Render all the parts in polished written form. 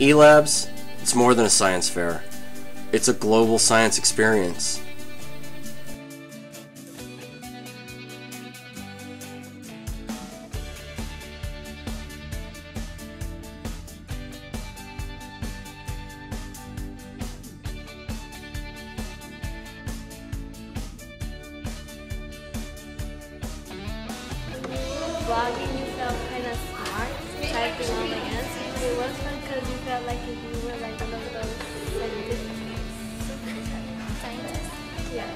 eLabs, it's more than a science fair. It's a global science experience. Vlogging, you felt kind of smart, typing all the answers. It was fun because you felt like if you were like one of those scientists. Yeah.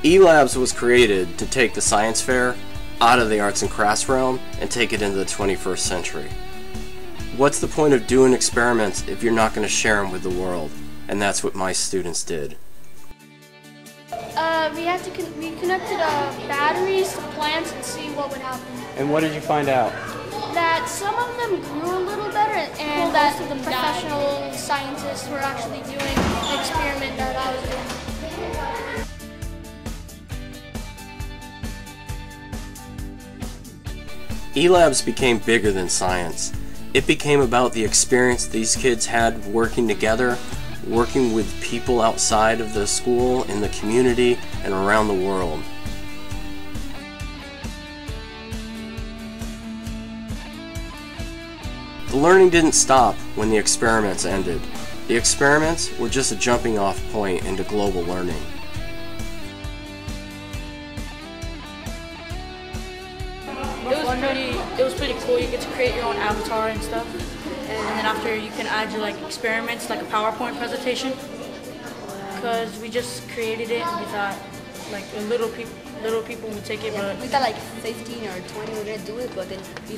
eLabs was created to take the science fair out of the arts and crafts realm and take it into the 21st century. What's the point of doing experiments if you're not going to share them with the world? And that's what my students did. We connected batteries to plants and see what would happen. And what did you find out? That some of them grew a little better, and that the professional scientists were actually doing the experiment that I was doing. eLabs became bigger than science. It became about the experience these kids had working together, working with people outside of the school, in the community, and around the world. The learning didn't stop when the experiments ended. The experiments were just a jumping off point into global learning. It was pretty cool. You get to create your own avatar and stuff. And then after you can add your experiments, like a PowerPoint presentation. Because we just created it and we thought little people would take it, but we thought like 15 or 20 were gonna do it, but then we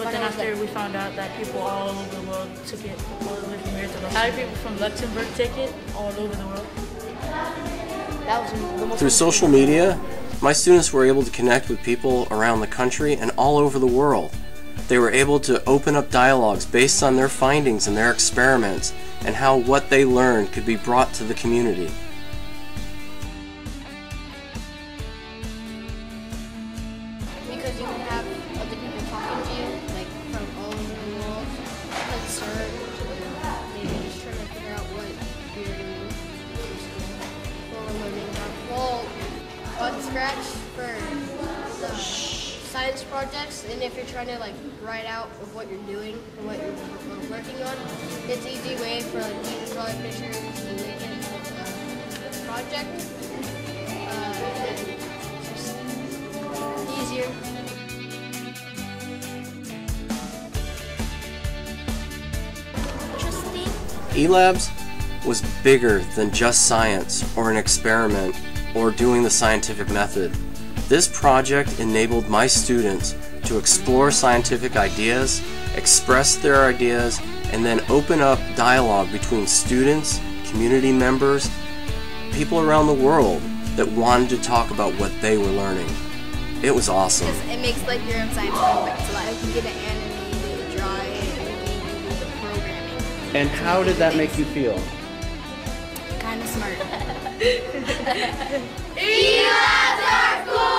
found out that people all over the world took it, all the way from here to Luxembourg. How did people from Luxembourg take it all over the world? That was the most. Through social media, my students were able to connect with people around the country and all over the world. They were able to open up dialogues based on their findings and their experiments and how what they learned could be brought to the community. Because you can have other people talking to you, like from all over the world, like search, maybe just trying to figure out what you're doing in school. Or learning on scratch for the science projects, and if you're trying to write out of what you're doing and what you're working on, it's an easy way for you to draw pictures and make it a project. And just easier. Interesting. eLabs was bigger than just science or an experiment or doing the scientific method. This project enabled my students to explore scientific ideas, express their ideas, and then open up dialogue between students, community members, people around the world that wanted to talk about what they were learning. It was awesome. It makes your own science project. So you get to animate it, draw it, and do the programming. And how did that make you feel? Kind of smart. eLabs are cool!